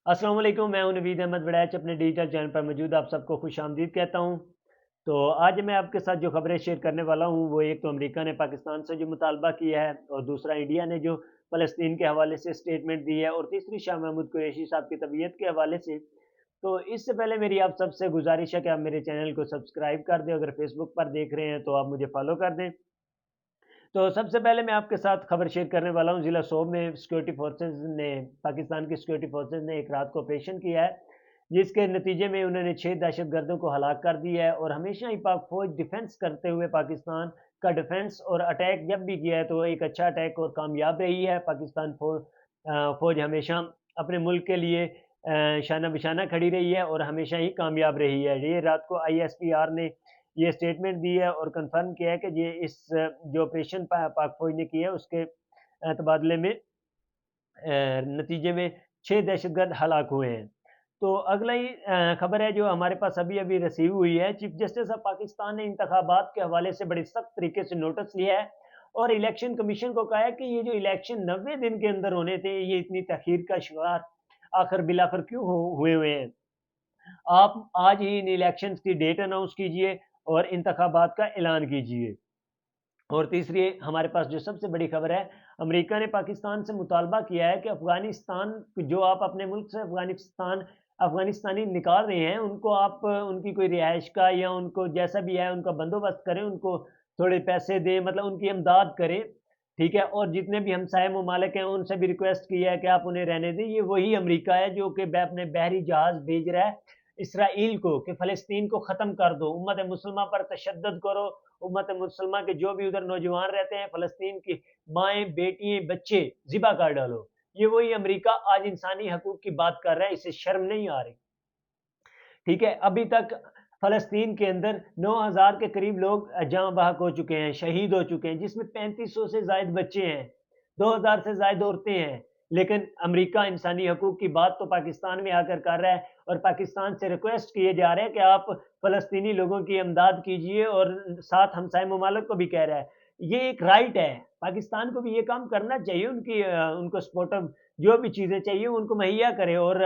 अस्सलाम वालेकुम, मैं हूं नवीद अहमद वड़ैच। अपने डिजिटल चैनल पर मौजूद आप सबको खुश आमदीद कहता हूं। तो आज मैं आपके साथ जो खबरें शेयर करने वाला हूं वो एक तो अमेरिका ने पाकिस्तान से जो मुतालबा किया है, और दूसरा इंडिया ने जो फ़लस्तीन के हवाले से स्टेटमेंट दी है, और तीसरी शाह महमूद कुरैशी साहब की तबीयत के हवाले से। तो इससे पहले मेरी आप सबसे गुजारिश है कि आप मेरे चैनल को सब्सक्राइब कर दें। अगर फेसबुक पर देख रहे हैं तो आप मुझे फॉलो कर दें। तो सबसे पहले मैं आपके साथ खबर शेयर करने वाला हूं। ज़िला सोब में सिक्योरिटी फोर्सेस ने पाकिस्तान की सिक्योरिटी फोर्सेस ने एक रात को ऑपरेशन किया है, जिसके नतीजे में उन्होंने 6 दहशतगर्दों को हलाक कर दिया है। और हमेशा ही पाक फौज डिफेंस करते हुए पाकिस्तान का डिफेंस और अटैक जब भी किया है तो एक अच्छा अटैक और कामयाब रही है। पाकिस्तान फौज हमेशा अपने मुल्क के लिए शाना बिशाना खड़ी रही है और हमेशा ही कामयाब रही है। ये रात को ISPR ने ये स्टेटमेंट दी है और कंफर्म किया है कि ये इस जो ऑपरेशन पाक फौज ने किया है उसके तबादले में नतीजे में 6 दहशतगर्द हलाक हुए हैं। तो अगला ही खबर है जो हमारे पास अभी अभी रिसीव हुई है। चीफ जस्टिस ऑफ पाकिस्तान ने इंतखाबात के हवाले से बड़ी सख्त तरीके से नोटिस लिया है और इलेक्शन कमीशन को कहा है कि ये जो इलेक्शन 90 दिन के अंदर होने थे, ये इतनी तखीर का शिकार आखिर बिलाखिर क्यों हुए हुए हैं। आप आज ही इन इलेक्शंस की डेट अनाउंस कीजिए और इंतखाबात का ऐलान कीजिए। और तीसरी हमारे पास जो सबसे बड़ी खबर है, अमेरिका ने पाकिस्तान से मुतालबा किया है कि अफगानिस्तान जो आप अपने मुल्क से अफगानिस्तानी निकाल रहे हैं, उनको आप उनकी कोई रिहाइश का या उनको जैसा भी है उनका बंदोबस्त करें, उनको थोड़े पैसे दें, मतलब उनकी इमदाद करें। ठीक है। और जितने भी हमसाय ममालिक हैं उनसे भी रिक्वेस्ट किया है कि आप उन्हें रहने दें। ये वही अमेरिका है जो कि अपने बहरी जहाज भेज रहा है इसराइल को कि फ़लस्तीन को ख़त्म कर दो, उम्मत मुसलमा पर तशद्दुद करो, उम्मत मुसलमा के जो भी उधर नौजवान रहते हैं, फ़लस्तीन की माएँ, बेटियाँ, बच्चे ज़िबा कर डालो। ये वही अमेरिका आज इंसानी हकूक़ की बात कर रहा है, इसे शर्म नहीं आ रही। ठीक है। अभी तक फ़लस्तीन के अंदर 9,000 के करीब लोग जहाँ बहक हो चुके हैं, शहीद हो चुके हैं, जिसमें 3500 से ज़ायद बच्चे हैं, 2,000 से ज़ायद औरतें हैं। लेकिन अमेरिका इंसानी हकूक़ की बात तो पाकिस्तान में आकर कर रहा है और पाकिस्तान से रिक्वेस्ट किए जा रहे हैं कि आप फ़लस्तीनी लोगों की इमदाद कीजिए, और साथ हमसाय ममालिक को भी कह रहा है। ये एक राइट है, पाकिस्तान को भी ये काम करना चाहिए। उनको सपोर्टिव जो भी चीज़ें चाहिए उनको मुहैया करें, और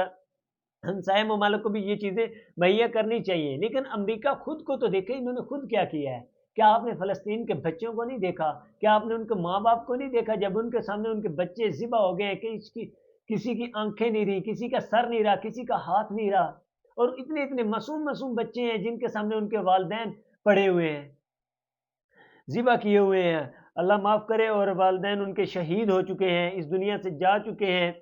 हमसाया ममालिक को भी ये चीज़ें मुहैया करनी चाहिए। लेकिन अमेरिका खुद को तो देखे, इन्होंने खुद क्या किया है। क्या आपने फ़लस्तीन के बच्चों को नहीं देखा? क्या आपने उनके माँ-बाप को नहीं देखा जब उनके सामने उनके बच्चे ज़िबा हो गए कि इसकी किसी की आँखें नहीं रही, किसी का सर नहीं रहा, किसी का हाथ नहीं रहा, और इतने-इतने मासूम-मासूम बच्चे हैं जिनके सामने उनके वालिदैन पड़े हुए हैं, ज़िबा किए हुए हैं। अल्लाह माफ़ करे, और वालिदैन उनके शहीद हो चुके हैं, इस दुनिया से जा चुके हैं।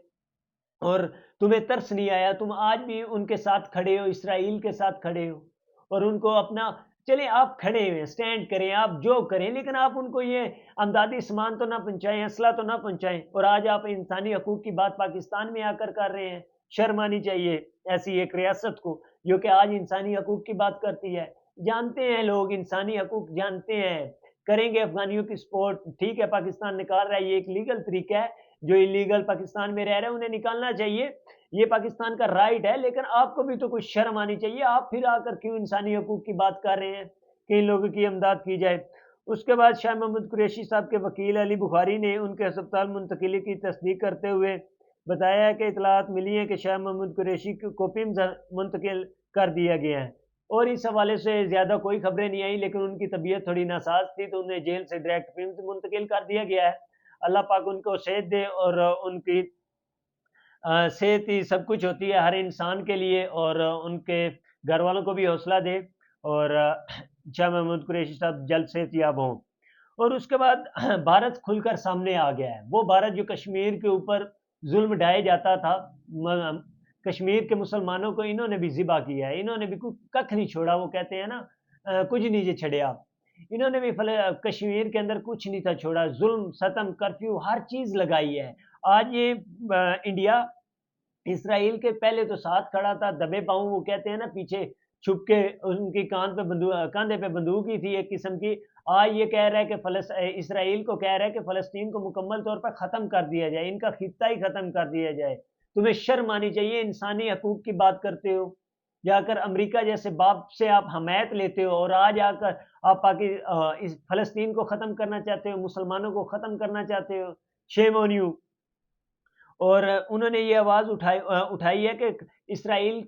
और तुम्हें तरस नहीं आया, तुम आज भी उनके साथ खड़े हो, इसराइल के साथ खड़े हो, और उनको अपना चले आप खड़े हुए स्टैंड करें, आप जो करें, लेकिन आप उनको ये अमदादी सामान तो ना पहुंचाएं, असला तो ना पहुंचाएं। और आज आप इंसानी हकूक की बात पाकिस्तान में आकर कर रहे हैं। शर्म आनी चाहिए ऐसी एक रियासत को जो कि आज इंसानी हकूक की बात करती है। जानते हैं लोग, इंसानी हकूक जानते हैं, करेंगे अफगानियों की सपोर्ट। ठीक है, पाकिस्तान निकाल रहा है, ये एक लीगल तरीका है। जो इलीगल पाकिस्तान में रह रहे हैं उन्हें निकालना चाहिए, ये पाकिस्तान का राइट है। लेकिन आपको भी तो कुछ शर्म आनी चाहिए। आप फिर आकर क्यों इंसानी हकूक की बात कर रहे हैं कि इन लोगों की इमदाद की जाए। उसके बाद शाह महमूद कुरैशी साहब के वकील अली बुखारी ने उनके अस्पताल मुंतकिली की तस्दीक करते हुए बताया है कि इतलात मिली है कि शाह महमूद कुरैशी को पिम्स मुंतकिल कर दिया गया है। और इस हवाले से ज़्यादा कोई खबरें नहीं आई, लेकिन उनकी तबीयत थोड़ी नासाज थी तो उन्हें जेल से डायरेक्ट पिम्स मुंतकिल कर दिया गया है। अल्लाह पाक उनको सेहत दे, और उनकी सेहत ही सब कुछ होती है हर इंसान के लिए, और उनके घर वालों को भी हौसला दे, और शाह महमूद कुरैशी साहब जल्द सेहतयाब हों। और उसके बाद भारत खुलकर सामने आ गया है। वो भारत जो कश्मीर के ऊपर जुल्म ढाया जाता था, कश्मीर के मुसलमानों को इन्होंने भी ज़िबा किया है, इन्होंने भी कुछ कख नहीं छोड़ा। वो कहते हैं ना, कुछ नहीं जे छड़िया। इन्होंने भी कश्मीर के अंदर कुछ नहीं था छोड़ा, जुल्म सतम कर्फ्यू हर चीज़ लगाई है। आज ये इंडिया इसराइल के पहले तो साथ खड़ा था दबे पाँव, वो कहते हैं ना पीछे छुप के, उनकी कंधे पे बंदूक ही थी एक किस्म की। आज ये कह रहा है कि इसराइल को कह रहा है कि फ़लस्तीन को मुकम्मल तौर पर ख़त्म कर दिया जाए, इनका खित्ता ही ख़त्म कर दिया जाए। तुम्हें शर्म आनी चाहिए, इंसानी हकूक़ की बात करते हो। जाकर अमेरिका जैसे बाप से आप हमायत लेते हो, और आज आकर आप इस फ़लस्तीन को ख़त्म करना चाहते हो, मुसलमानों को ख़त्म करना चाहते हो। Shame on you. اور انہوں نے یہ آواز اٹھائی ہے کہ اسرائیل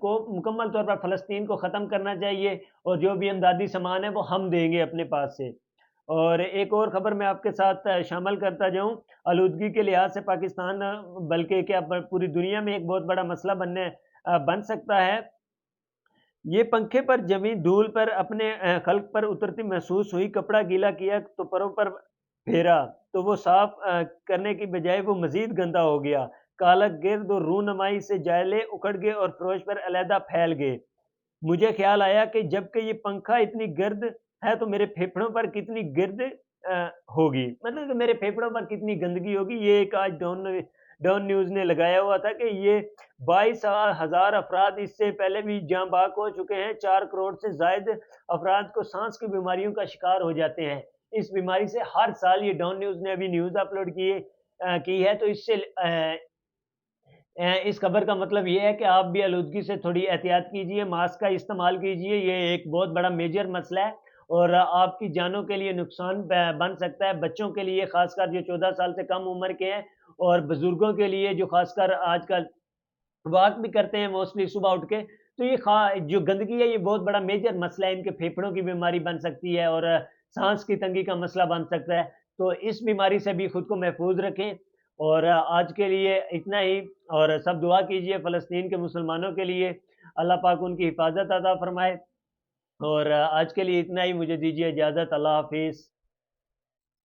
کو مکمل طور پر فلسطین کو ختم کرنا چاہیے، اور جو بھی امدادی سامان ہے وہ ہم دیں گے اپنے پاس سے۔ اور ایک اور خبر میں آپ کے ساتھ شامل کرتا جاؤں، آلودگی کے لحاظ سے پاکستان بلکہ کیا پوری دنیا میں ایک بہت بڑا مسئلہ بن سکتا ہے۔ یہ پنکھے پر جمی دھول پر اپنے خلق پر اترتی محسوس ہوئی، کپڑا گیلا کیا تو پروں پر پھیرا تو وہ صاف کرنے کی بجائے وہ مزید گندا ہو گیا، کالک گرد اور رونمائی سے جالے اکھڑ گئے اور فروش پر علیحدہ پھیل گئے۔ مجھے خیال آیا کہ جب کہ یہ پنکھا اتنی گرد ہے تو میرے پھیپھڑوں پر کتنی گرد ہوگی، مطلب کہ میرے پھیپھڑوں پر کتنی گندگی ہوگی۔ یہ ایک آج ڈون نیوز نے لگایا ہوا تھا کہ یہ 22,000 افراد اس سے پہلے بھی جاں باک ہو چکے ہیں، 4 کروڑ سے زائد افراد کو سانس کی بیماریوں کا شکار ہو جاتے ہیں اس بیماری سے ہر سال۔ یہ ڈون نیوز نے ابھی نیوز اپلوڈ کی ہے، تو اس سے اس خبر کا مطلب یہ ہے کہ آپ بھی آلودگی سے تھوڑی احتیاط کیجئے، ماسک کا استعمال کیجئے، یہ ایک بہت بڑا میجر مسئلہ ہے اور آپ کی جانوں کے لیے نقصان بن سکتا ہے، بچوں کے لیے خاص کر جو 14 سال سے کم عمر کے ہیں، اور بزرگوں کے لیے جو خاص کر آج کل واک بھی کرتے ہیں موسٹلی صبح اٹھ کے، تو یہ جو گندگی ہے یہ بہت بڑا میجر مسئلہ ہے، ان کے پھیپھڑوں کی بیماری بن سکتی ہے اور سانس کی تنگی کا مسئلہ بن سکتا ہے، تو اس بیماری سے بھی خود کو محفوظ رکھیں۔ اور آج کے لیے اتنا ہی، اور سب دعا کیجئے فلسطین کے مسلمانوں کے لیے، اللہ پاک ان کی حفاظت عطا فرمائے۔ اور آج کے لیے اتنا ہی، مجھے دیجیے اجازت، اللہ حافظ۔